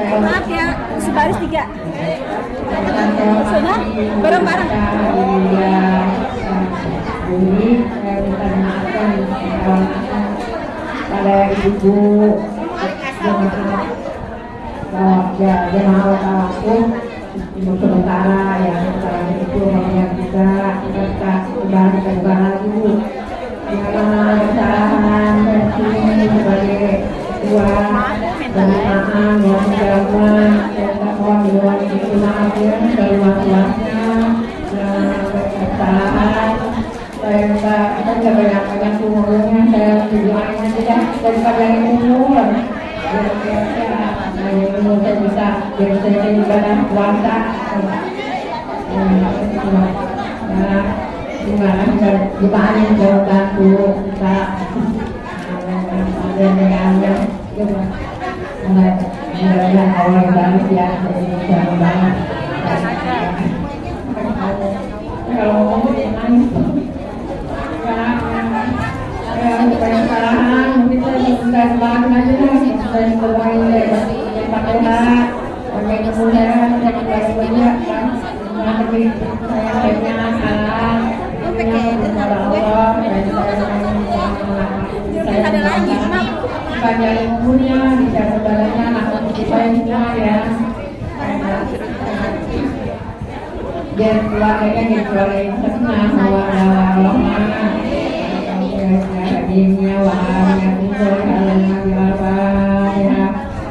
Maaf ya, sebaris 3. Maksudnya bareng-bareng. Ini saya minta maafkan pada ibu jemaah walaupun untuk sementara ya sekarang itu makanya kita kembali ke negara lagi karena kesalahan versi sebagai ketua penerimaan yang menjaga dan takwa di luar itu maaf ya dari luas-luasnya kesalahan saya kita tidak banyak-banyak umurnya saya tujuannya tidak daripada yang umur saya bisa jadi ibadah puasa gimana jutaan yang jauh bantu kita dengan Allah yang bagus ya Indonesia banget kalau ngomong nangis karena kesalahan mungkin saya minta maafin aja lah dan bermain dari Pak pakai kemudahan dan banyak kan tapi saya hanya salah Allah dan Ada lagi, banyak umurnya bisa berbalannya anak kita semua ya dan keluarganya jadi keluarga yang senang bahwa Allah Adimnya wahai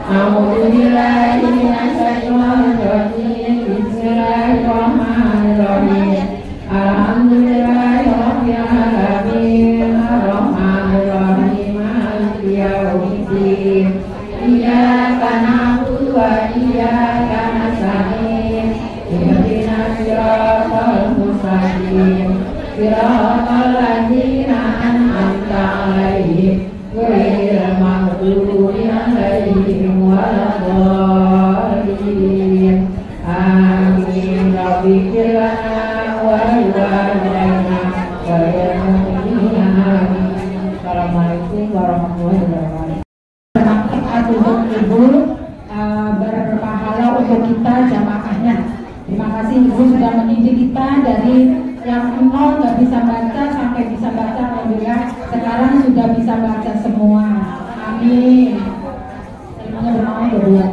Alhamdulillah Bismillahirrahmanirrahim Alhamdulillahirabbil alamin arrahmanirrahim maliki yaumiddin iyyaka na'budu wa iyyaka nasta'in ihdinas siratal mustaqim siratal ladzina an'amta 'alaihim ghairil maghdubi 'alaihim waladdallin amin rabbikir lana wa liwalidayna wa lil mu'minina amin. Assalamualaikum warahmatullahi wabarakatuh. Bermanfaat untuk ibu, berpahala untuk kita jamaahnya. Terima kasih ibu sudah mendidik kita dari yang nol nggak bisa baca sampai bisa baca, alhamdulillah sekarang sudah bisa baca semua. Amin. Semuanya bermanfaat berdua.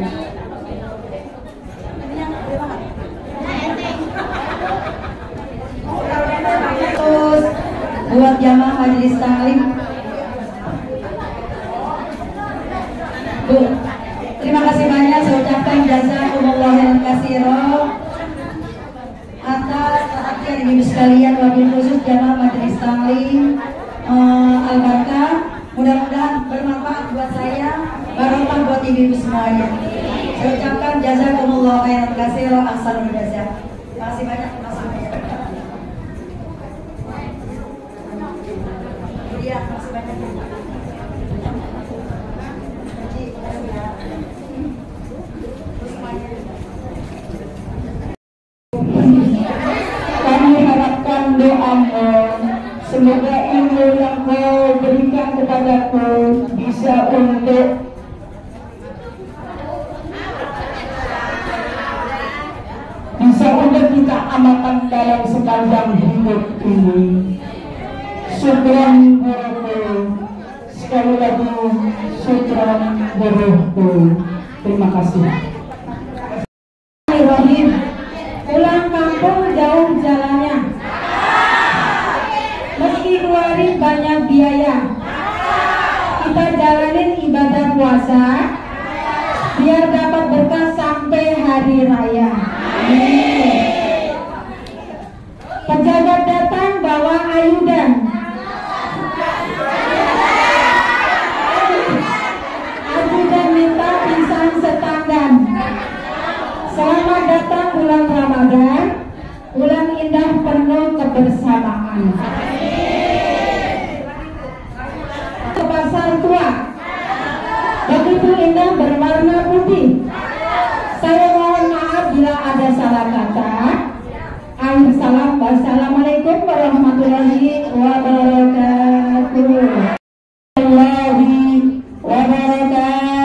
Terus buat jamaah majelis taklim, Bu, terima kasih banyak saya ucapkan jazakumullah khairan katsiran atas perhatian ibu sekalian, wabil khusus jamaah majelis taklim Al-Barkah. Mudah-mudahan bermanfaat buat saya, barokah buat ibu semuanya. Saya ucapkan jazakumullah khairan katsiran, ahsanul jazaa. Terima kasih banyak. Iya, terima kasih banyak. Kami harapkan doamu, semoga ilmu yang kau berikan kepadaku bisa untuk kita amalkan dalam sepanjang hidup ini. Syukran buruhku, sekali lagi syukran buruhku. Terima kasih. Bismillahirrahmanirrahim. Pulang kampung jauh jalannya, meski keluarin banyak biaya, kita jalanin ibadah puasa biar dapat berkah sampai hari raya. Pejabat datang bawa ayudan, ajudan minta pisang setanggan. Selamat datang bulan Ramadan, bulan indah penuh kebersamaan. Ke pasar tua, begitu indah berwarna putih. Saya mohon maaf bila ada salah kata. Akhir salam, wassalamualaikum warahmatullahi wabarakatuh. Warahmatullahi wabarakatuh.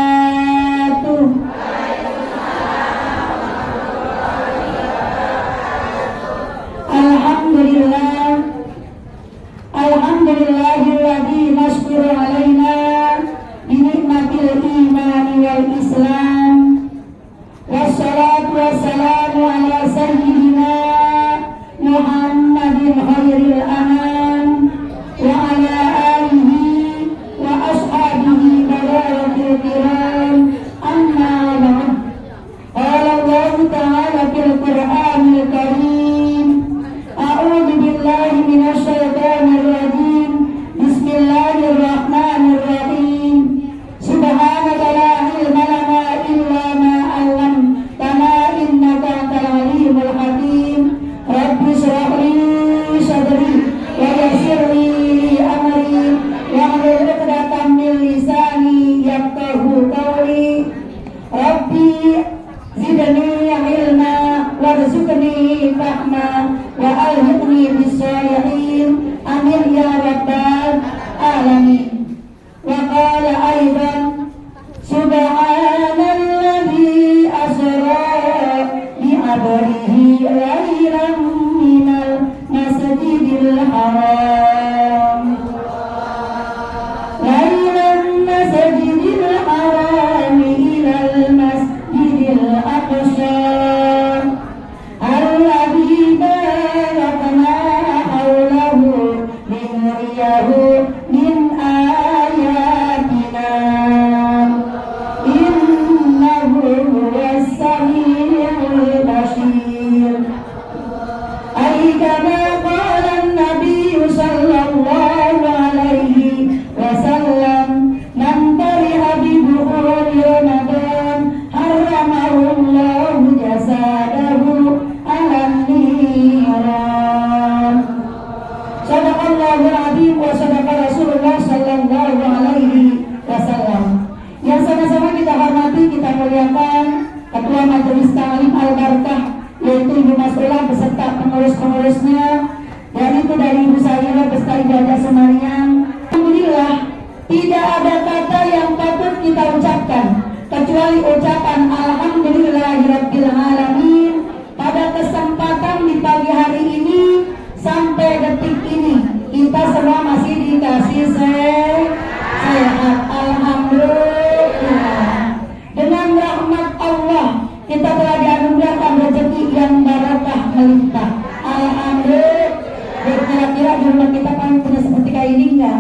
Salim Al-Barkah, yaitu Ibu Masrullah beserta pengurus-pengurusnya, dan itu dari Ibu Saira beserta Ibu Haja Semariang. Alhamdulillah, tidak ada kata yang patut kita ucapkan kecuali ucapan Alhamdulillahirabbil alamin. Pada kesempatan di pagi hari ini sampai detik ini kita semua masih dikasih sehat, alhamdulillah. Dengan rahmat Allah kita telah dianugerahkan rezeki yang barakah melimpah, alhamdulillah. Kira-kira di rumah kita paling punya seperti kayak ini enggak?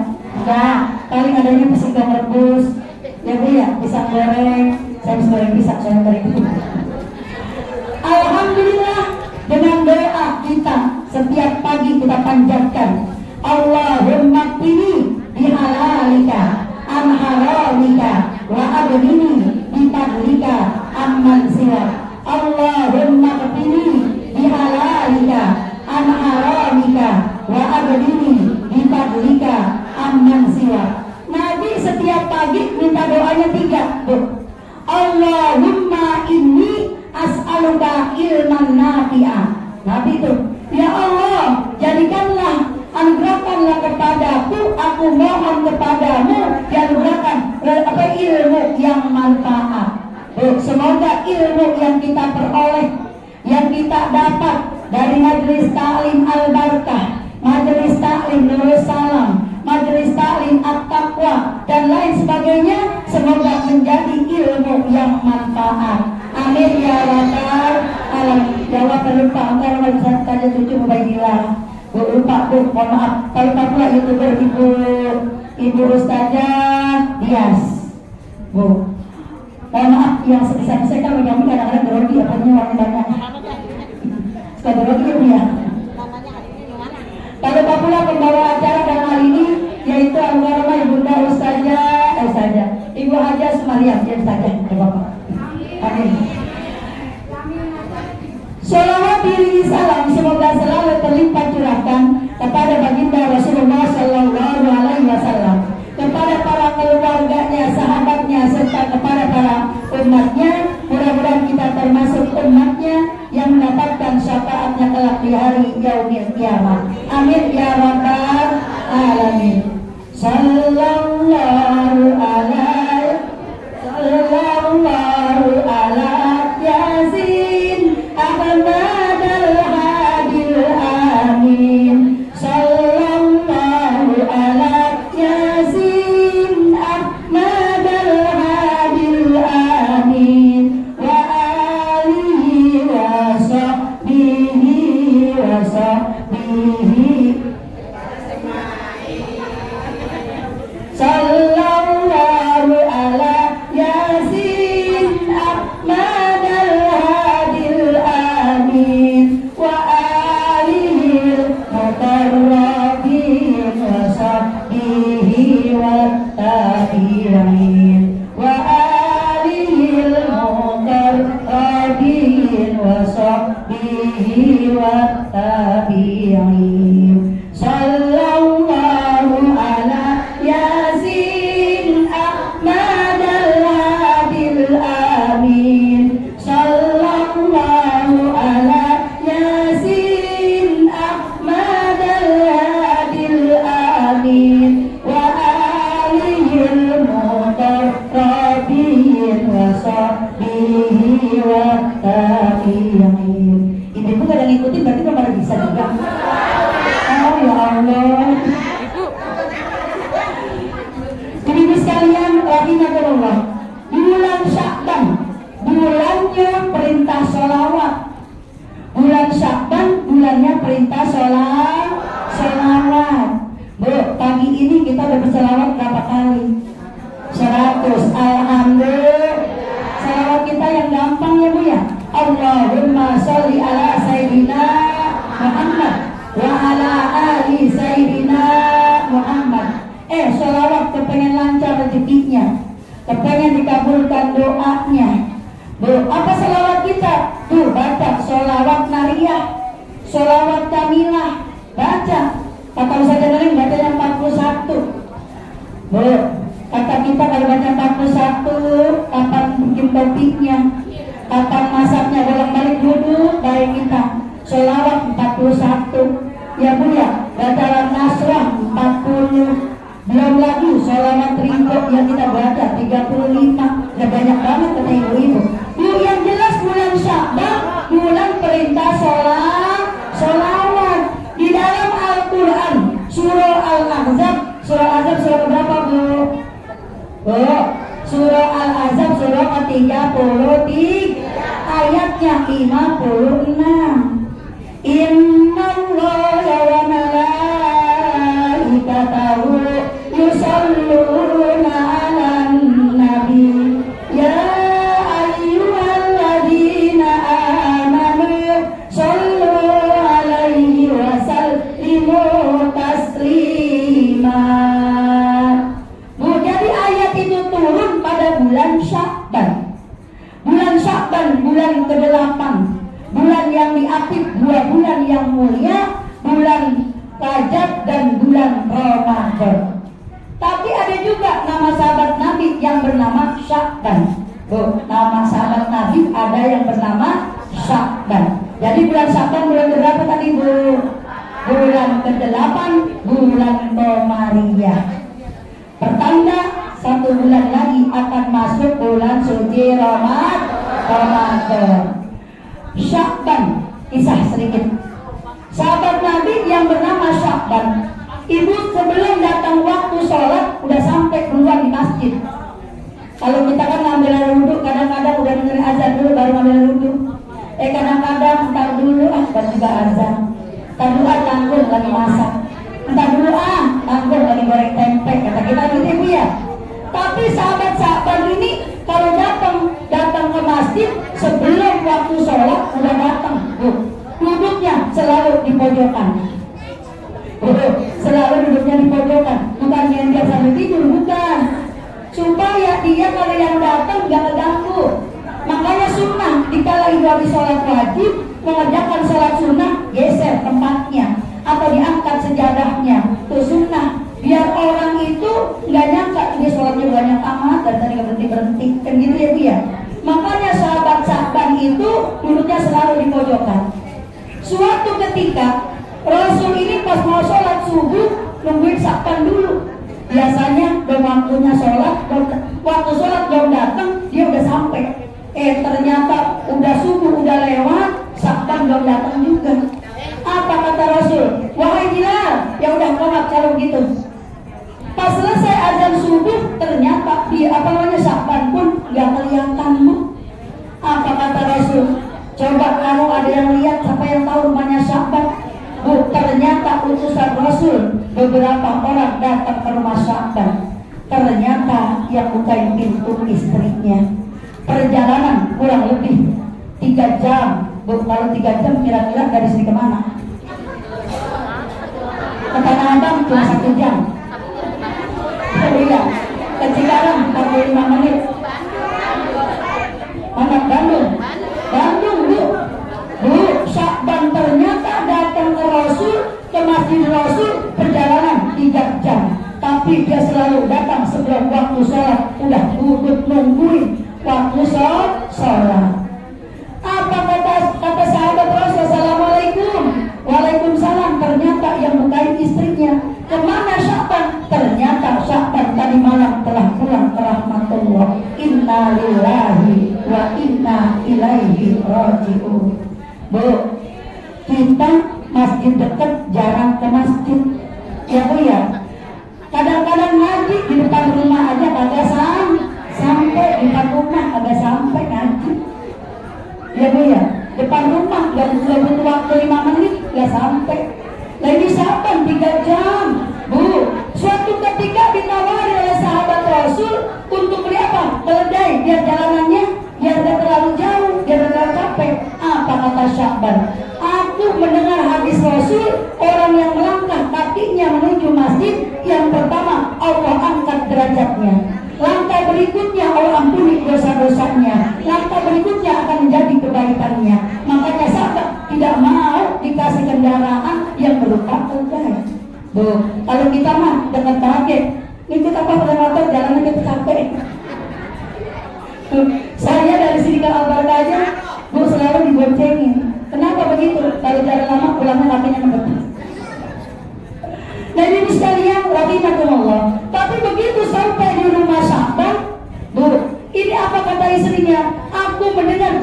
Paling adanya pisang rebus, ya Bu ya, pisang goreng. Saya bisa goreng pisang, saya goreng itu. Alhamdulillah, dengan doa kita setiap pagi kita panjatkan, Allahumma qini bihalalika an haramika wa aghnini bifadlika amman siwa. Allahumma qini bihalalika an haramika wa aghnini bifadlika amman siwa. Nabi setiap pagi minta doanya 3, Bu. Allahumma inni as'aluka ilman nafi'ah. Nabi itu, ya Allah, jadikanlah, anugerahkanlah kepadaku, aku mohon kepadamu dianugerahkan ilmu yang manfaat. Semoga ilmu yang kita peroleh, yang kita dapat dari Majelis Ta'lim Al-Barkah, Majelis Ta'lim Nurul Salam, Majelis Ta'lim At-Taqwa, dan lain sebagainya, semoga menjadi ilmu yang manfaat. Amin ya rabbal alamin. Jawab terlupa, antara bisa tanya cucu Mubaidillah. Bu lupa, Bu, mohon maaf. Kalau lupa pula YouTuber Ibu Ustazah Dias. Bu, mohon maaf, yang sebisa saya kan kami kadang-kadang grogi, apanya orang banyak. Suka grogi ya Bu ya. Kalau lupa pula pembawa acara dalam hal ini yaitu Almarhumah Ibunda Ustazah Ibu Haja Semariang, ya Ustazah, ya Bapak. Amin. Sholawat diri salam semoga selalu terlimpah curahkan kepada baginda Rasulullah Sallallahu Alaihi Wasallam, kepada para keluarganya, sahabatnya, serta kepada para umatnya. Mudah-mudahan kita termasuk umatnya yang mendapatkan syafaatnya kelak di hari yaumil kiamat. Amin ya rabbal alamin. Sallallahu alaihi sallallahu ala yasin Ahmad al-Hadil amin. Sallallahu ala yasin Ahmad al-Hadil amin. Wa alihi wa sahbihi wa sahbihi. Sallallahu ala yasin Ahmad al-Hadil amin. Wa alihi muqarrabin wa sahbihi wa tabi'in. Wa alihi muqarrabin wa sahbihi wa tabi'in. Sallallahu ala yasin Ahmad al-Hadil amin. Sallallahu ala yasin Ahmad al-Hadil amin. Wa alihi muqarrabin wa sahbihi wa tabi'in. Ini pun kadang ngikutin berarti belum pada bisa juga. Oh ya Allah. Ibu sekalian, rahimahullah, bulan Sya'ban, bulannya perintah sholawat. Bulan Sya'ban, bulannya perintah sholawat. Bu, pagi ini kita udah berselawat berapa kali? 100. Alhamdulillah. Selawat kita yang gampang ya Bu ya. Allahumma sholli ala Sayyidina Muhammad wa ala ali Sayyidina Muhammad. Sholawat kepengen lancar rezekinya, kepengen dikabulkan doanya. Bu, apa sholawat kita? Tuh, baca sholawat nariyah, sholawat kamilah, baca. Kata Ustaz Januari bacanya 41. Bu, kata kita kalau baca 41, kapan bikin topiknya? Kapan masaknya bolak-balik duduk, baik kita sholawat 41 ya Bu ya, bacaan nasrah 40, belum lagi sholawat rindu yang kita baca 35. Udah banyak banget kata ibu-ibu. Bu, yang jelas bulan Sya'ban bulan perintah sholawat. Di dalam Al-Quran surah Al-Ahzab, surah berapa Bu? Surah Al-Ahzab surah ke-33 ayatnya 56. Innallaha wa malaikatahu yusholluna 'alan nabi ya ayyuhalladzina amanu shollu 'alaihi wa sallimu taslima. Bu, jadi ayat itu turun pada bulan Sya'ban. Bulan Sya'ban bulan ke-8, bulan yang diapit, 2 bulan yang mulia, bulan Rajab dan bulan Ramadan. Tapi ada juga nama sahabat Nabi yang bernama Sya'ban. Bu, nama sahabat Nabi ada yang bernama Sya'ban. Jadi bulan Sya'ban bulan berapa tadi Bu? Bulan ke-8, bulan Komariah. Pertanda 1 bulan lagi akan masuk bulan suci Ramadan. Sya'ban, kisah sedikit. Sahabat Nabi yang bernama Sya'ban, ibu sebelum datang waktu sholat udah sampai keluar di masjid. Kalau kita kan ngambil air wudhu, kadang-kadang udah dengerin azan dulu baru ngambil air wudhu. Kadang-kadang entar dulu baru juga azan. Entar dulu tanggung lagi masak. Entar dulu tanggung lagi goreng tempe. Kata kita gitu ibu ya. Tapi sahabat-sahabat ini kalau datang ke masjid sebelum waktu sholat udah datang. Duduknya selalu di pojokan. Selalu duduknya di pojokan. Bukan yang dia sambil tidur, bukan. Supaya dia kalau yang datang gak keganggu. Makanya sunnah dikala itu habis sholat wajib mengerjakan sholat sunnah, geser tempatnya atau diangkat sejadahnya. Itu sunnah. Biar orang itu nggak nyangka dia sholatnya banyak amat dan tadi berhenti kan gitu ya Bu ya. Makanya sahabat-sahabat itu duduknya selalu di pojokan. Suatu ketika Rasul ini pas mau sholat subuh nungguin Sya'ban dulu. Biasanya belum waktunya sholat, waktu sholat belum datang dia udah sampai. Ternyata udah subuh udah lewat, Sya'ban belum datang juga. Apa kata Rasul? Wahai Bilal, ya udah komat kalau gitu. Pas selesai azan subuh ternyata di Sya'ban pun gak kelihatan Bu. Apa kata Rasul? Coba kalau ada yang lihat, siapa yang tahu rumahnya Sya'ban? Bu, ternyata utusan Rasul beberapa orang datang ke rumah Sya'ban. Ternyata yang bukain pintu istrinya. Perjalanan kurang lebih 3 jam. Bu, kalau 3 jam kira-kira dari sini kemana? Ke Tanah Abang cuma 1 jam. Iya, ke Cikarang 45 menit. Mana Bandung? Bandung Bu. Bu, Sya'ban ternyata datang ke Rasul, ke Masjid Rasul perjalanan 3 jam. Tapi dia selalu datang sebelum waktu sholat, udah duduk nungguin waktu sholat. Apa kata sahabat Rasul? Assalamualaikum. Waalaikumsalam. Ternyata yang bukain istrinya. Kemana Sya'ban? Ternyata Sya'ban tadi malam telah pulang ke rahmatullah. Inna lillahi wa inna ilaihi raji'un. Bu, kita masjid dekat jarang ke masjid. Ya Bu ya. Kadang-kadang ngaji di depan rumah aja kagak sampai di depan rumah kagak sampai ngaji. Ya Bu ya. Depan rumah gak butuh waktu 5 menit gak sampai. Lagi Sya'ban 3 jam. Bu, suatu ketika ditawari oleh sahabat Rasul untuk beli apa? Keledai, biar jalanannya biar gak terlalu jauh, biar gak terlalu capek. Apa kata Sya'ban? Aku mendengar hadis Rasul, orang yang melangkah kakinya menuju masjid, yang pertama Allah angkat derajatnya. Langkah berikutnya Allah ampuni dosa-dosanya. Langkah berikutnya akan menjadi kebaikannya. Makanya sahabat tidak mau dikasih kendaraan yang berupa keledai. Bu, kalau kita mah dengan target, ikut apa pada motor jalan aja capek. Saya dari sini ke Al-Barkah aja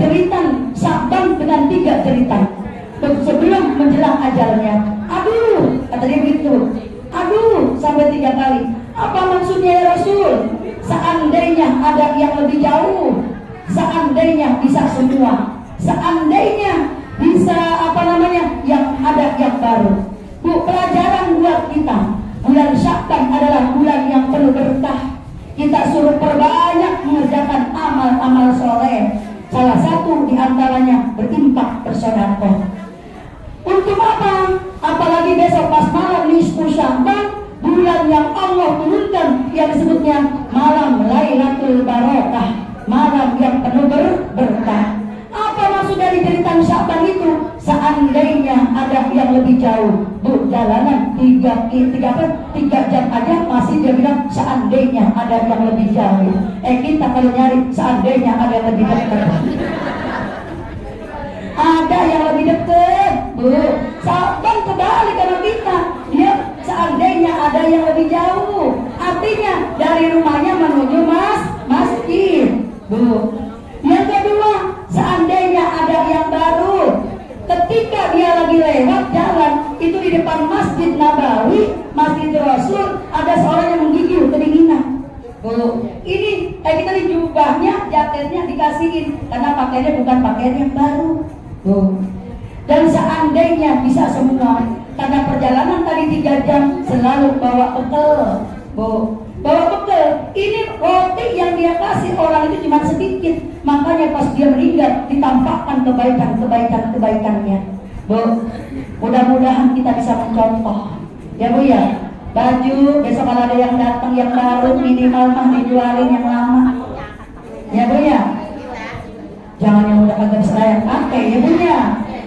jeritan Sya'ban dengan 3 jeritan sebelum menjelang ajalnya. Aduh, kata dia begitu. Aduh, sampai 3 kali. Apa maksudnya ya Rasul? Seandainya ada yang lebih jauh, seandainya bisa semua, seandainya bisa yang ada yang baru. Bu, pelajaran buat kita. Bulan Sya'ban adalah bulan yang penuh berkah. Kita suruh perbanyak mengerjakan amal-amal soleh. Salah satu diantaranya berinfak, bersedekah. Untuk apa? Apalagi besok pas malam nisfu Sya'ban, bulan yang Allah turunkan yang disebutnya malam Lailatul Barakah, malam yang penuh berkah. Apa maksud dari jeritan Sya'ban itu? Seandainya ada yang lebih jauh, bu, jalanan 3 jam aja masih dia bilang seandainya ada yang lebih jauh. Kita kalau nyari seandainya ada yang lebih dekat. Ada yang lebih dekat, bu. Sya'ban kebalik kalau kita, dia seandainya ada yang lebih jauh, artinya dari rumahnya menuju masjid, bu. Yang kedua, seandainya ada yang baru, ketika dia lagi lewat jalan itu di depan Masjid Nabawi, Masjid Rasul, ada seorang yang menggigil kedinginan. Bu, ini kita di jubahnya, jaketnya dikasihin karena pakaiannya bukan pakaian yang baru. Bu. Dan seandainya bisa semua, karena perjalanan tadi 3 jam selalu bawa bekal, bu. Bawa bekal, ini roti yang dia kasih orang itu cuma sedikit, makanya pas dia meninggal ditampakkan kebaikannya. Bu, mudah-mudahan kita bisa mencontoh, ya bu ya. Baju besok kalau ada yang datang yang baru minimal mah dijualin yang lama, ya bu ya. Jangan yang udah agak seraya pakai, ya bu ya.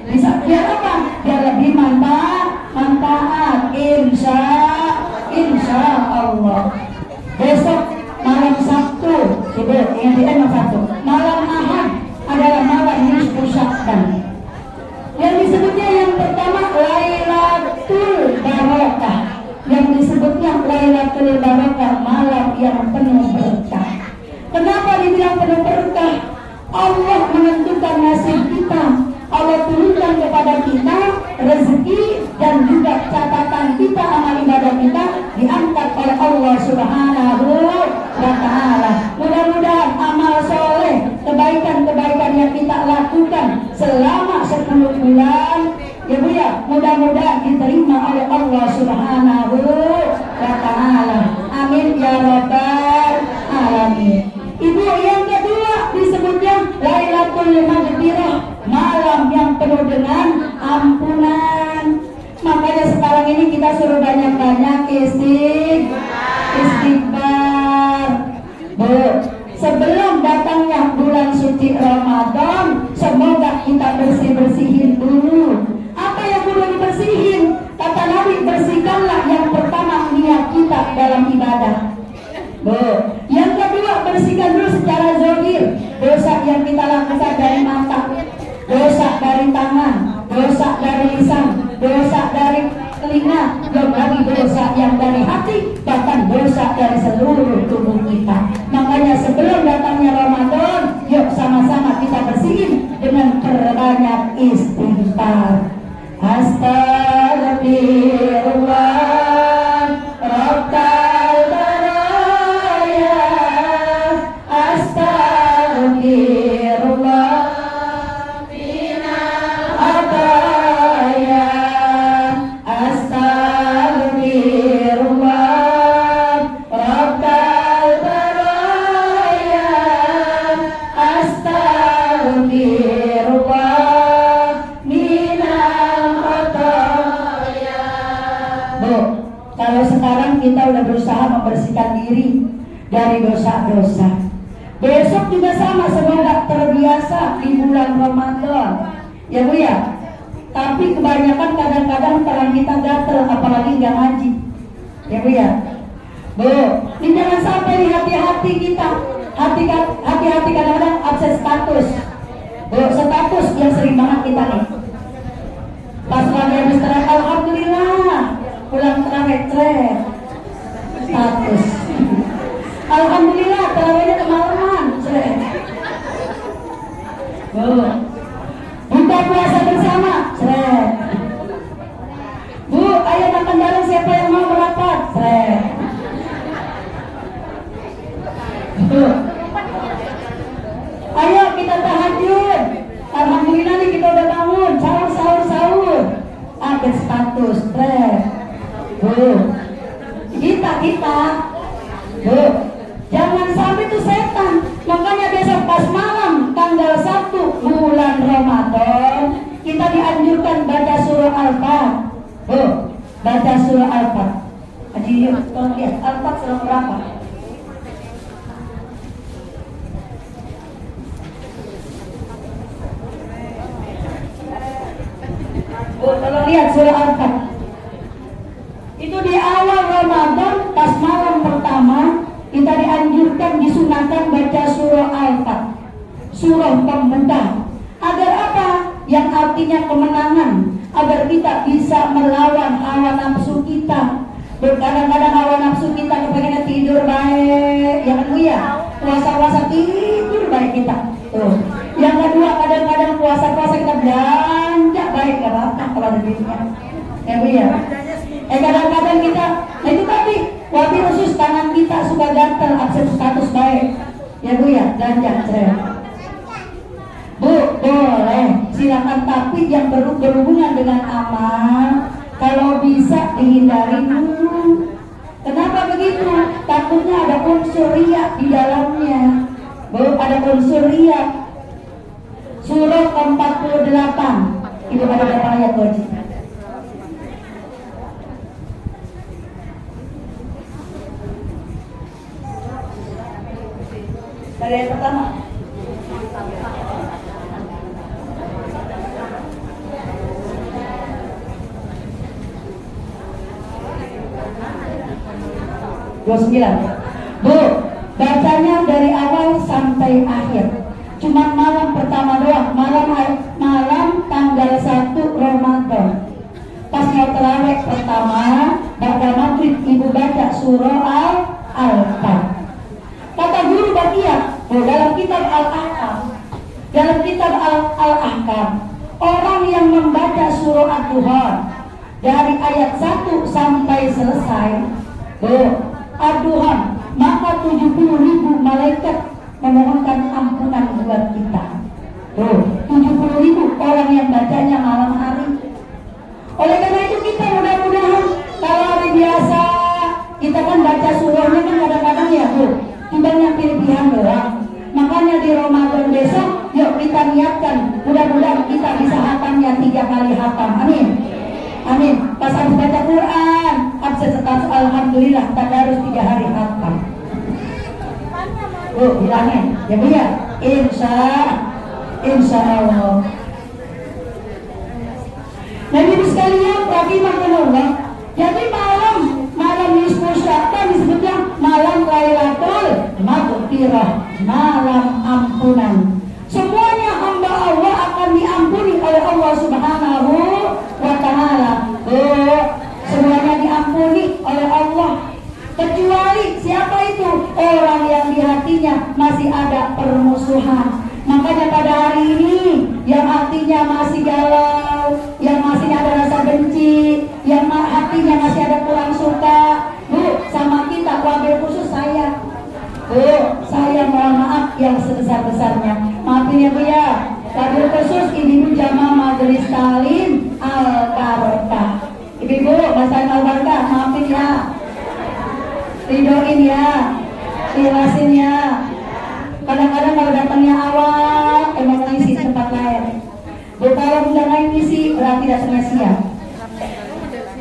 Bisa biar apa? Biar lebih manfaat, insya Allah. Besok malam Sabtu, coba yang di Sabtu, malam Ahad adalah malam nisfu Sya'ban. Yang disebutnya yang pertama Lailatul Barakah, yang disebutnya Lailatul Barakah, malam yang penuh berkah. Kenapa dibilang penuh berkah? Allah menentukan nasib kita. Allah turunkan kepada kita rezeki dan juga catatan kita, amal ibadah kita diangkat oleh Allah Subhanahu wa Ta'ala. Mudah-mudahan amal soleh, kebaikan-kebaikan yang kita lakukan selama 10 bulan, ya bu ya, mudah-mudahan diterima oleh Allah Subhanahu wa Ta'ala. Amin ya rabbal alamin. Ibu, yang kedua disebutnya Lailatul Maghfirah, malam yang penuh dengan ampunan. Makanya sekarang ini kita suruh banyak-banyak istighfar. Bu, sebelum datangnya bulan suci Ramadan, semoga kita bersih-bersihin dulu. Apa yang perlu dibersihin? Kata Nabi, bersihkanlah yang pertama niat kita dalam ibadah. Bu, yang kedua bersihkan dulu secara zahir dosa yang kita lakukan dari mata, dosa dari tangan, dosa dari lisan, dosa dari telinga, belum lagi dosa yang dari hati, bahkan dosa dari seluruh tubuh kita. Makanya sebelum datangnya Ramadan, yuk sama-sama kita bersihin dengan perbanyak istighfar. Astagfirullah Rabbal baraya, astagfirullah minal khataya, astagfirullah Rabbal baraya, astagfirullah minal khataya. Bu, kalau sekarang kita udah berusaha membersihkan diri dari dosa-dosa, besok juga sama, semoga terbiasa di bulan Ramadan, ya bu ya. Tapi kebanyakan kadang-kadang tangan kita gatel, apalagi nggak ngaji, ya bu ya. Bu, ini jangan sampai hati-hati kita, hati-hati kadang-kadang absen status. Bu, status yang sering banget kita nih. Pas lagi habis terawih, alhamdulillah, pulang terawih status. Alhamdulillah terawihnya kemalaman. Bu. Buka puasa bersama. Seret. Bu, ayo makan bareng, siapa yang mau merapat? Seret. Bu. Ayo kita tahajud. Alhamdulillah nih kita udah bangun. Sahur. Update status. Seret. Bu. Kita. Bu. Jangan sampai itu setan. Makanya besok pas malam tanggal 1 bulan Ramadan kita dianjurkan baca surah Al-Fat. Baca surah Al-Fat. Haji yuk, tolong lihat Al-Fat surah berapa? Tolong lihat surah Al-Fat. Itu di awal Ramadan pas malam pertama kita dianjurkan, disunahkan baca surah Al-Fat, surah pembuka. Agar apa? Yang artinya kemenangan, agar kita bisa melawan hawa nafsu kita. Kadang-kadang hawa nafsu kita kepengen tidur baik, ya kan Bu ya? Puasa-puasa tidur baik kita. Tuh. Yang kedua, kadang-kadang puasa-puasa kita belanja baik, gak apa-apa kalau ada duitnya. Ya Bu ya? Kadang-kadang kita, nah itu tadi wabil khusus tangan kita suka gatal, absen status baik. Ya Bu ya, belanja cerewet. Bu, boleh, silakan, tapi yang berhubungan dengan amal kalau bisa dihindari dulu. Kenapa begitu? Takutnya ada unsur riya di dalamnya. Bu, ada unsur riya. Surah ke-48. Itu ada berapa ayat wajib? Dari yang pertama. Bu, bacanya dari awal sampai akhir. Cuma malam pertama doang, malam tanggal 1 Ramadan. Pas mau tarawih pertama, pada maghrib ibu baca surah Al-Fat. Kata guru Bakiyah, dalam kitab Al-Ahkam, orang yang membaca surah Ad-Duha dari ayat 1 sampai selesai, Ad-Duha, maka 70.000 malaikat memohonkan ampunan buat kita. 70.000 orang yang bacanya malam hari. Oleh karena itu kita mudah-mudahan kalau hari biasa kita kan baca surahnya kan kadang-kadang ya Bu, banyak pilihan doang. Makanya di Ramadan besok yuk kita niatkan, mudah-mudahan kita bisa hatamnya 3 kali hatam. Amin. Amin. Pas habis baca Quran, absen status alhamdulillah tadarus 3 hari hatam. Bu, bilangin ya Bu ya. Insya Allah. Nah ibu sekalian, rahimahullah. Jadi malam nisfu Sya'ban disebutnya malam Lailatul Maghfirah, malam ampunan. Semuanya hamba Allah akan diampuni oleh Allah Subhanahu wa Ta'ala. Semuanya diampuni oleh Allah, kecuali siapa itu? Orang yang di hatinya masih ada permusuhan. Makanya pada hari ini yang hatinya masih galau, yang masih ada rasa benci, yang hatinya masih ada kurang suka, Bu, sama kita, wabil khusus saya. Bu, saya mohon maaf yang sebesar-besarnya. Maafin ya Bu ya. Wabil khusus ibu jamaah majelis taklim Al-Barokah. Ibu, Mas Al-Barokah, maafin ya. Ridoin ya. Ikhlasin ya. Kadang-kadang kalau datangnya awal emang ngisi tempat lain. Bu, kalau udah ngisi berarti datangnya siang.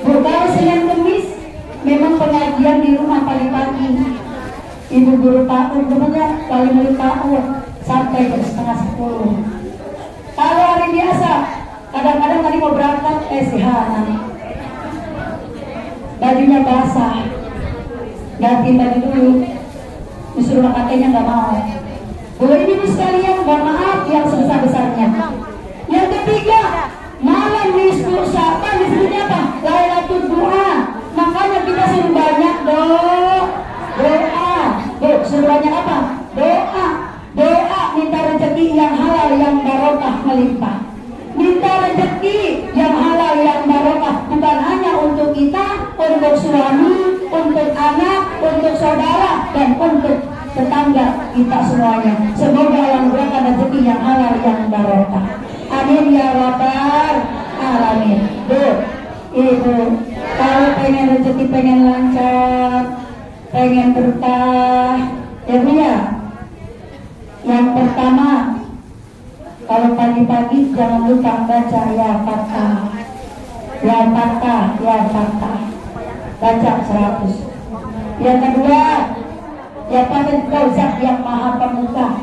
Bu, kalau Senin Kemis memang pengajian di rumah paling pagi. Ibu guru PAUD temennya paling mulai PAUD sampai jam 9:30. Kalau hari biasa kadang-kadang tadi mau berangkat sihanan, bajunya basah, ganti baju dulu, disuruh kakeknya nggak mau. Boleh ibu sekalian, mohon maaf yang sebesar-besarnya. Yang ketiga, malam nisfu Sya'ban disebutnya apa? Lailatul Duha. Makanya kita suruh banyak doa. Suruh banyak apa? Doa minta rezeki yang halal, yang barokah. barokah melimpah. Minta rezeki yang halal yang barokah, bukan hanya untuk kita, untuk suami, untuk anak, untuk saudara, dan untuk tetangga kita semuanya. Semoga Allah memberikan rezeki yang halal yang barokah. Amin ya rabbal alamin. Ibu, kalau pengen rezeki, pengen lancar, pengen berkah, ya Bu ya. Yang pertama, kalau pagi-pagi jangan lupa baca ya Fatah, ya Fatah, ya Fatah, baca 100. Yang kedua, ya Fatah Kauzat yang maha pemuka.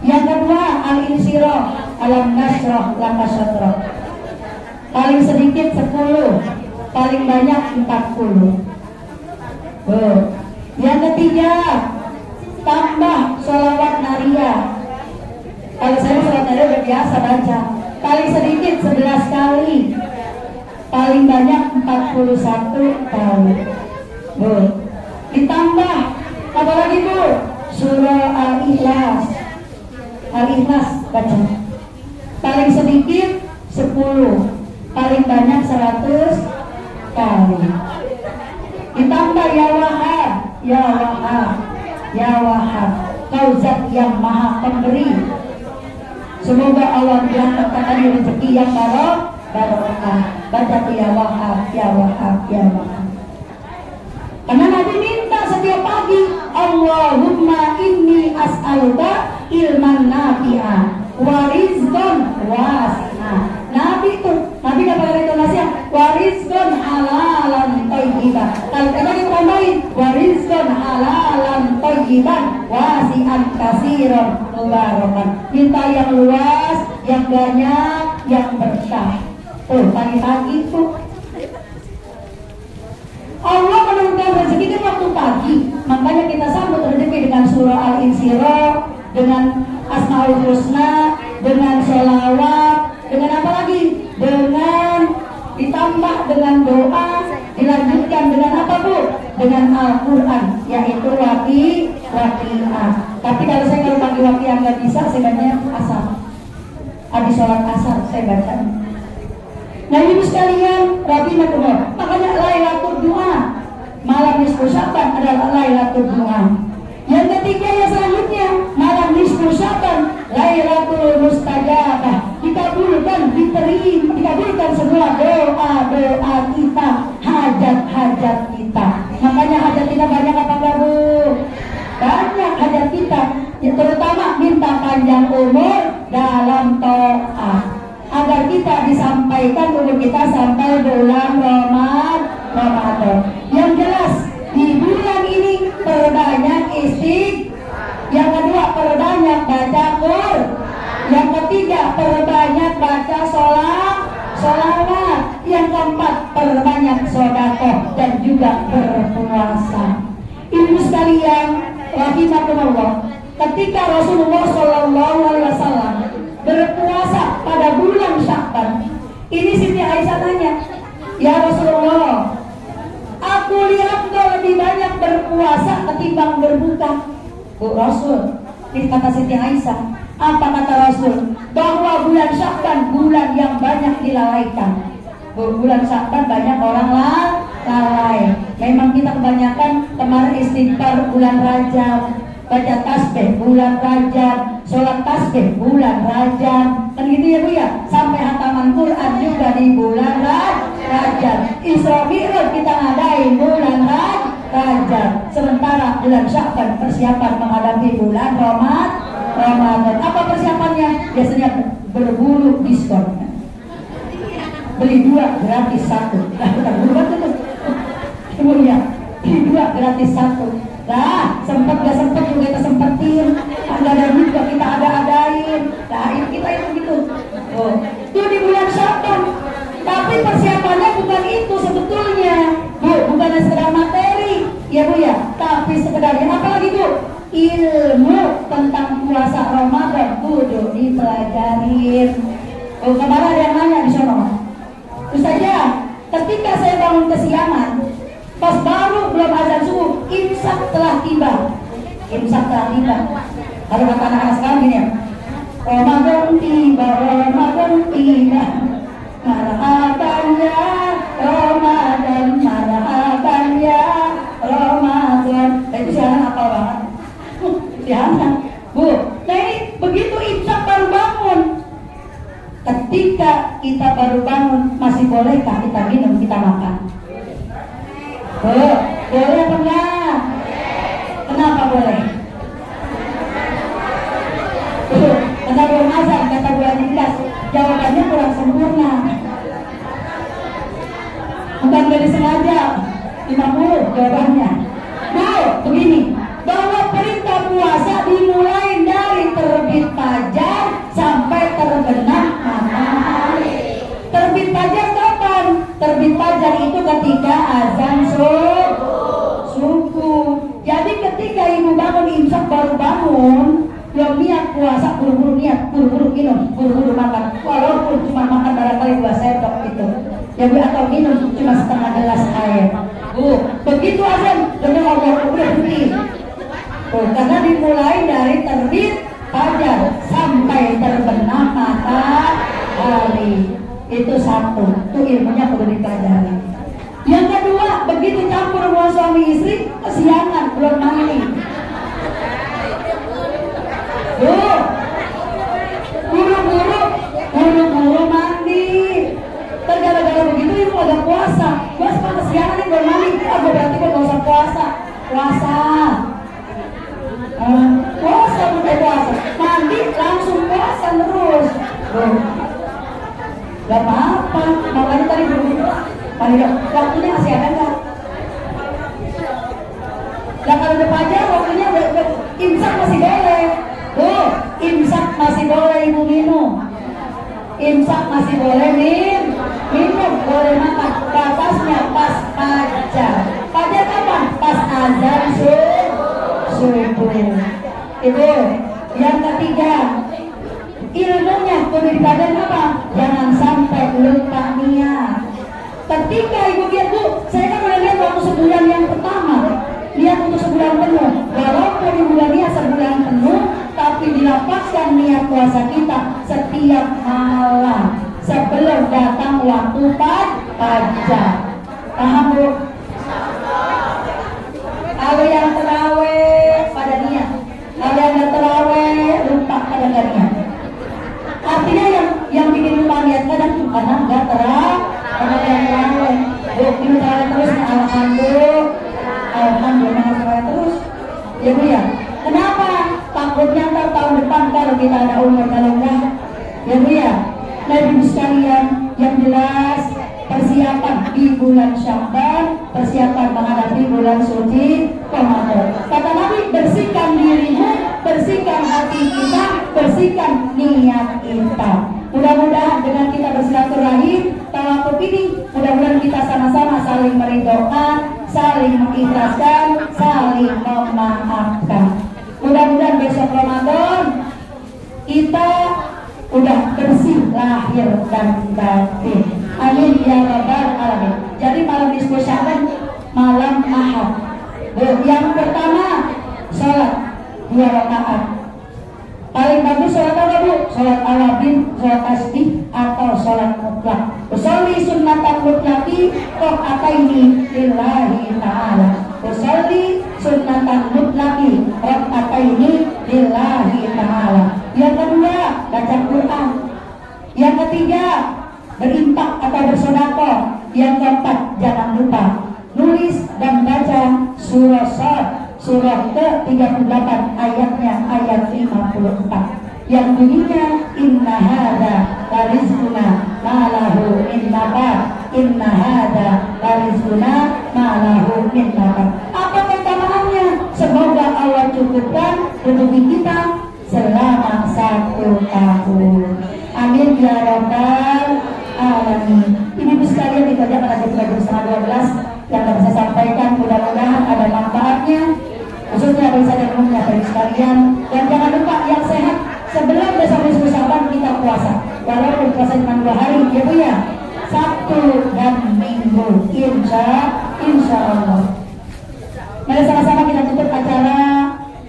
Yang kedua, Al-Insyirah, Alam Nasrah, Laka Sadrah. Paling sedikit 10, paling banyak 40. Yang ketiga, tambah sholawat nariyah. Kalau saya sholawat nariyah udah biasa baca. Paling sedikit 11 kali, paling banyak 41 kali. Ditambah apa lagi Bu? Surah Al-Ikhlas. Al-Ikhlas baca. Paling sedikit 10, paling banyak 100 kali. Ditambah ya Wahab, ya Wahab, ya Wahab, Kau Zat yang maha pemberi. Semoga Allah melapangkan rezeki yang barokah. Baca ya Wahab, ya Wahab, ya Wahab. Karena Nabi minta setiap pagi, Allahumma inni as'aluka ilman nafi'a wa rizqan wasi'a. Nabi dapat rekomendasi warizqan halalan thayyiban. Kalau kita tambahin warizqan halalan thayyiban wasi'an katsiran mubarakan. Minta yang luas, yang banyak, yang berkah. Pagi-pagi tuh Allah menurunkan rezeki itu waktu pagi. Makanya kita sambut rezeki dengan surah Al-Insyirah, dengan Asmaul Husna, dengan sholawat, dengan apa lagi? Dengan ditambah dengan doa, dilanjutkan dengan apa Bu? Dengan Al-Quran, yaitu waqi'ah. Tapi kalau saya pagi waqi'ah nggak bisa, saya baca asar. Habis sholat asar saya baca. Nah ibu sekalian, rahimakumullah. Makanya Lailatul Du'a, malam nisfu Sya'ban adalah Lailatul Du'a. Yang ketiga yang selanjutnya, malam nisfu Sya'ban Lailatul Mustajabah. Dikabulkan semua doa kita, hajat-hajat kita. Makanya hajat kita banyak apa enggak Bu? Banyak hajat kita, ya, terutama minta panjang umur dalam taat, agar kita disampaikan umur kita sampai bulan Ramadan. Yang jelas di bulan ini perbanyak yang kedua perbanyak baca Qur'an, yang ketiga perbanyak baca sholawat, yang keempat perbanyak sedekah dan juga berpuasa. Ibu sekalian rahimakumullah, ketika Rasulullah SAW berpuasa pada bulan Sya'ban, ini Siti Aisyah tanya, ya Rasulullah, aku lihat kau lebih banyak berpuasa ketimbang berbuka. Bu Rasul, ini kata Siti Aisyah, apa kata Rasul? Bahwa bulan Sya'ban bulan yang banyak dilalaikan. Bulan Sya'ban banyak orang lalai. Memang kita kebanyakan kemarin istighfar bulan Rajab, baca tasbih bulan Rajab, sholat tasbih bulan Rajab, kan gitu ya Bu ya. Sampai hataman Quran juga di bulan Rajab. Isra Mi'raj kita ngadain bulan Rajab. Sementara bulan Sya'ban persiapan menghadapi bulan Ramadan. Apa persiapannya? Biasanya berburu diskon. Beli 2 gratis 1. Nah, bukan berubah tuh. Kemudian beli 2 gratis 1. Nah, sempat gak sempat juga kita sempetin. Ada juga kita ada-adain. Nah, kita itu gitu. Itu di bulan Sya'ban. Tapi persiapannya bukan itu sebetulnya. Bu, bukan sekedar materi. Ya Bu ya. Tapi sekedarnya apa lagi Bu? Ilmu tentang puasa Ramadan kudu dipelajarin. Kemarin ada yang nanya di sana, Ustazah, ketika saya bangun kesiangan, pas baru belum azan subuh, imsak telah tiba. Kalau kata anak-anak sekarang gini ya, Ramadan tiba, marhaban ya Ramadan, marhaban ya Ramadan. Itu siaran apa banget? Siaran, Bu. Nah ini begitu imsak baru bangun. Ketika kita baru bangun, masih bolehkah kita minum, kita makan? Boleh apa enggak? Kenapa boleh? Karena belum azan, kata Bu Adindas. Jawabannya kurang sempurna. Bukan dari sengaja. 50 jawabannya. Nah, begini. Bahwa perintah puasa dimulai dari terbit fajar sampai terbenam matahari. Terbit fajar kapan? Terbit fajar itu ketika azan subuh. Jadi ketika ibu bangun imsak baru bangun, belum niat puasa, buru-buru niat, buru-buru minum, buru-buru makan. Walaupun cuma makan barangkali 2 sendok gitu. Ya Bu, atau minum cuma setengah gelas air. Bu, begitu azan, demi Allah udah berhenti. Karena dimulai dari terbit fajar sampai terbenam matahari. Itu satu, itu ilmunya perlu dipelajari. Yang kedua, begitu campur hubungan suami istri, kesiangan, belum mandi. Buru-buru mandi. Tergala-gala begitu ibu ada puasa. Gua sekarang kesiangan nih belum mandi. Gue berarti gue gak usah puasa. Puasa bukan puasa. Mandi langsung puasa terus. Gak apa-apa. Makanya tadi buru-buru. Waktunya masih ada nggak? Nah kalau udah fajar waktunya imsak masih boleh. Imsak masih boleh ibu minum. Imsak masih boleh minum, boleh makan. Batasnya pas fajar. Fajar kapan? Pas azan subuh. Itu. Yang ketiga, ilmunya perlu dipelajari apa? Jangan sampai lupa niat. Ketika ibu lihat, Bu, saya kan udah lihat waktu sebulan yang pertama, lihat untuk sebulan penuh. Walaupun ibu niat sebulan penuh, tapi dilapaskan niat puasa kita setiap malam sebelum datang waktu fajar. Paham Bu? Kalau yang terawih pada niat, kalau yang nggak terawih lupa pada nggak niat. Artinya yang bikin lupa niat kadang karena nggak terawih. Karena yang terawih, Bu, ini terawih terus, alhamdulillah terawih terus. Ya Bu ya. Kenapa? Takutnya ntar tahun depan kalau kita ada umur, kalau enggak, ya Bu ya. Nah ibu sekalian, yang jelas persiapan di bulan Sya'ban, persiapan menghadapi bulan suci Ramadan. Kata Nabi, bersihkan dirimu, bersihkan hati kita, bersihkan niat kita. Mudah-mudahan dengan kita bersilaturahim tawafuk ini, mudah-mudahan kita sama-sama saling meridhokan, saling mengikhlaskan, saling memaafkan. Mudah-mudahan besok Ramadan kita udah bersih lahir dan batin. Amin ya rabbal alamin. Jadi malam nisfu Sya'ban, malam Ahad. Yang pertama sholat 2 rakaat. Paling bagus sholat apa Bu? Sholat awabin, sholat tasbih, atau sholat mutlak. Usolli sunnatan mutlaki rakaataini lillahi ta'ala. Usolli sunnatan mutlaki rakaataini lillahi ta'ala. Yang kedua, baca Quran. Yang ketiga, berinfak atau bersedekah. Yang keempat, jangan lupa nulis dan baca surah Shad, surah ke-38 ayatnya ayat 54 yang bunyinya inna hadza larizquna ma lahu min nafad, inna hadza larizquna ma lahu min nafad. Apa keutamaannya? Semoga Allah cukupkan rezeki kita selama 1 tahun. Amin ya rabbal alamin. Ibu sekalian, itu aja pada jam 11.12 yang dapat saya sampaikan. Mudah-mudahan ada manfaatnya, khususnya bagi saya dan umumnya bagi sekalian. Dan jangan lupa yang sehat, sebelum besok nisfu Sya'ban kita puasa. Walaupun puasa cuma 2 hari, ya Bu ya, Sabtu dan Minggu, insya Allah. Mari sama-sama kita tutup acara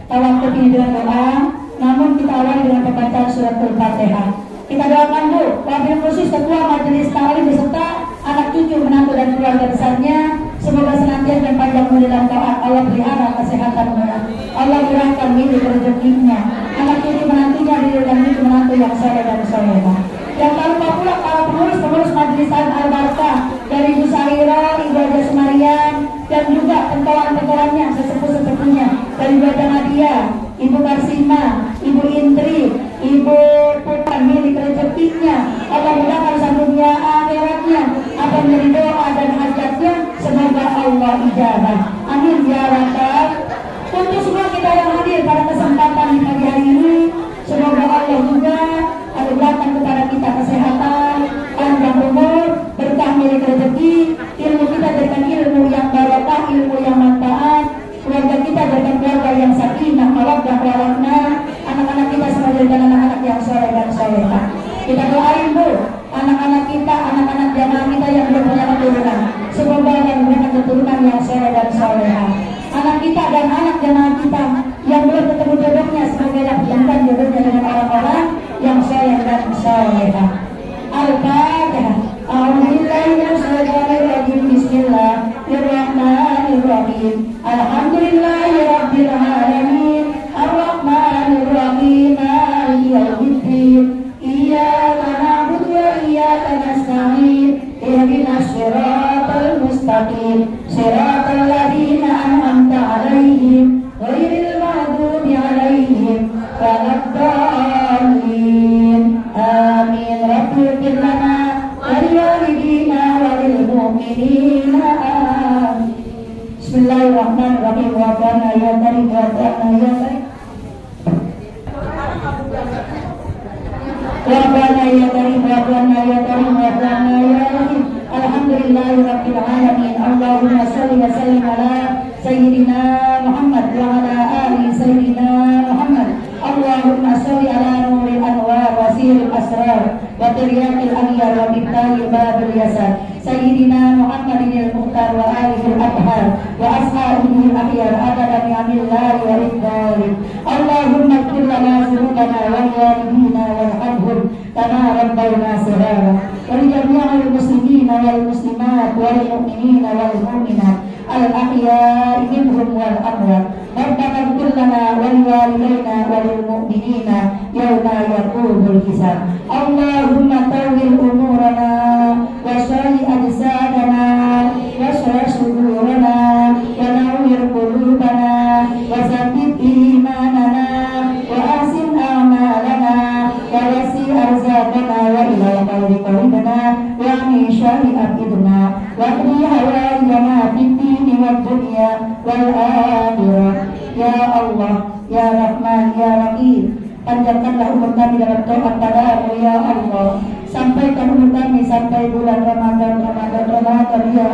tawafuk ini dengan doa. Namun kita awali dengan pembacaan surah suratul Fatihah. Kita doakan Bu, wabil khusus Ketua Majelis Taklim beserta anak cucu, menantu dan keluarga besarnya, semoga senantiasa dan panjang umur dalam taat. Allah pelihara kesehatan mereka, Allah murahkan milik rezekinya, anak cucu menantunya diberikan cucu menantu yang soleh dan solehah. Yang tak lupa pula para pengurus Majelis Al-Barkah dari Ibu Sahira, Ibu Aja Semarian, dan juga pentolan-pentolannya, sesepuh-sesepuhnya dari Ibu Aja Nadia, Ibu Karsima, Ibu Intri, Ibu Putan, milik rezekinya, Allah mudahkan urusan dunia akhiratnya, apa menjadi doa dan hajatnya, semoga Allah ijabah. Amin ya rabbal. Untuk semua kita yang hadir pada kesempatan di pagi hari ini, semoga Allah juga anugerahkan kepada kita kesehatan, panjang umur, berkah milik rezeki, ilmu kita dengan ilmu yang barokah, ilmu yang manfaat, keluarga kita dengan keluarga yang sakinah, mawaddah warahmah, anak-anak kita semua dengan anak-anak yang soleh dan solehah. Kita doain Bu, anak-anak kita, anak-anak jamaah kita yang belum punya keturunan, semoga yang memberikan keturunan yang soleh dan solehah. Anak kita dan anak jamaah kita yang belum ketemu jodohnya, semoga yang bertemukan jodohnya dengan orang-orang yang soleh dan solehah. Al-Fatihah. A'udzubillahi Bismillahirrahmanirrahim. Alhamdulillahirabbil alamin. Arrahmanirrahim. Maliki yaumiddin. Iyyaka na'budu wa iyyaka nasta'in. Ihdinas siratal mustaqim. Siratal ladzina an'amta 'alaihim ghairil maghdubi 'alaihim waladdallin. Amin. Rabbir lana wa liwalidina wa lil mu'minina. Amin. Bismillahirrahmanirrahim. Wa kana ya karim wa kana ya karim. Wa kana ya karim wa kana ya karim wa kana ya karim. Alhamdulillahirabbil alamin. Allahumma shalli wa sallim ala sayyidina Muhammad wa ala ali sayyidina Muhammad. Allahumma shalli ala nuril anwar wa siril asrar wa tiryaqil aniyar wa bintayil babil yasar sayyidina Muhammadinil muhtar wa alihil athar wa ashabihil akhyar adada ni'amillahi wa ridwani. Allahumma ighfir lana dzunubana wa liwalidina warhamhum kama rabbayna shaghara wa li jami'il muslimina wal muslimat wal mu'minina wal mu'minat al ahya'i minhum wal amwat. Rabbana ighfir lana wa liwalidayna wa lil mu'minina yawma yaqumul hisab. Allahumma tawwil umurana wa shari ajsadana wa shari sudurana wa nawwir qulubana wa zakkir imanana wa ahsin a'malana wa wasi' arzaqana wa ila khairi qalbana wa min syarri afidna wa qdi hawaijana fid dini wad dunya wal akhirah. Ya Allah, Ya Rahman, Ya Rahim, panjangkanlah umur kami dalam taat padamu ya Allah. Sampaikan umur kami sampai bulan Ramadan ya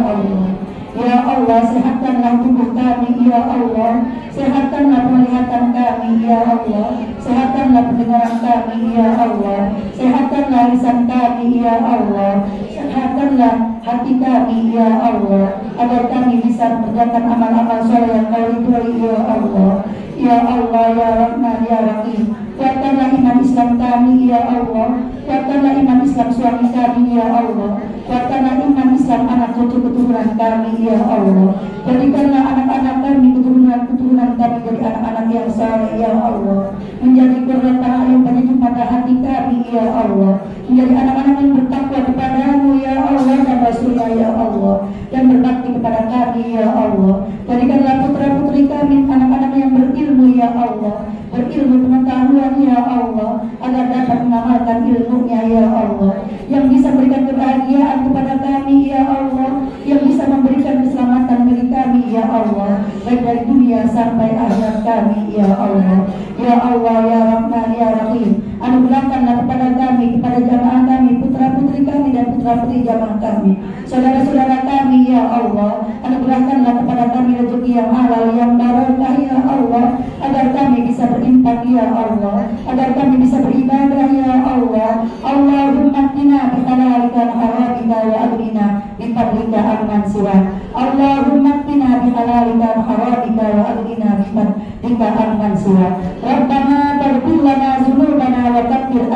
Allah. Ya Allah, sehatkanlah tubuh kami ya Allah. Sehatkanlah penglihatan kami ya Allah. Sehatkanlah pendengaran kami ya Allah. Sehatkanlah lisan kami ya Allah. Sehatkanlah hati kami ya Allah, agar kami bisa mengerjakan amal-amal soleh yang Kau ridhoi ya Allah. Ya Allah, Ya Rahman, Ya Rahim, kuatkanlah iman Islam kami ya Allah. Kuatkanlah iman Islam suami kami ya Allah. Kuatkanlah iman Islam anak cucu keturunan kami ya Allah. Jadikanlah anak-anak kami, keturunan kami jadi anak-anak yang saleh ya Allah. Menjadi qurrata a'yun, penyejuk mata hati kami ya Allah. Menjadi anak-anak yang bertakwa kepadamu ya Allah dan Rasulullah ya Allah, dan berbakti kepada kami ya Allah. Jadikanlah putra-putri kami anak-anak yang berilmu ya Allah, berilmu pengetahuan ya Allah, agar dapat mengamalkan ilmunya ya Allah, yang bisa memberikan kebahagiaan kepada kami ya Allah, yang bisa memberikan keselamatan bagi kami ya Allah, baik dari dunia sampai akhirat kami ya Allah. Ya Allah, Ya Rahman, Ya Rahim, anugerahkanlah kepada kami, kepada jamaah kami, putra-putri kami dan putra-putri jamaah kami, saudara-saudara kami ya Allah, anugerahkanlah kepada kami rezeki yang halal, yang barokah ya Allah, agar kami bisa berinfak ya Allah, agar kami bisa beribadah ya Allah. Allahumma qina bi halalika wa haramika wa aghnina bi fadlika amman siwak. Allahumma qina bi halalika wa haramika wa aghnina bi fadlika amman siwak. Rabbana taghfir lana dzunubana wa kaffir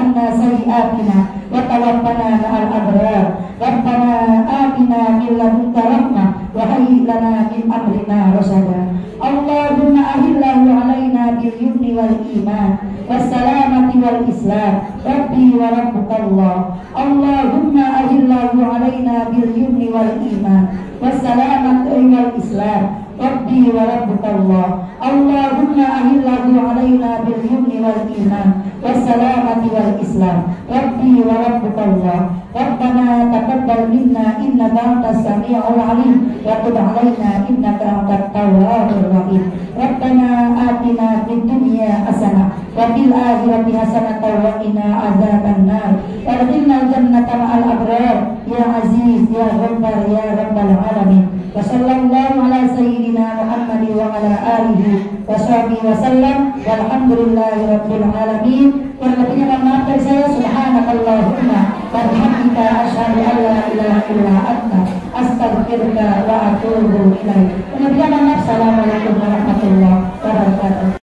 wassalamati wal Islam. Rabbi wa rabbukallah. Allahumma ahillahu alaina bil yumni wal iman wassalamati wal Islam. Rabbi wa rabbukallah. Allahumma ahillahu alaina bil yumni wal iman wassalamati wal Islam. Rabbi wa rabbukallah. Rabbana taqabbal minna innaka antas sami'ul alim wa tub alaina innaka antat tawwabur rahim. Rabbana atina fid dunya hasanah wa fil akhirati hasanah wa qina adzabannar. Wadkhilna jannata ma'al abrar ya aziz ya ghaffar ya rabbal alamin. Wa sallallahu ala sayyidina Muhammad wa ala alihi wa sahbihi wa sallam walhamdulillahi rabbil alamin. Kurang lebihnya mohon maaf dari saya. Subhanakallahumma wa bihamdika asyhadu an la ilaha illa anta astaghfiruka wa atubu ilaik. Kemudian mohon maaf. Assalamualaikum warahmatullahi wabarakatuh.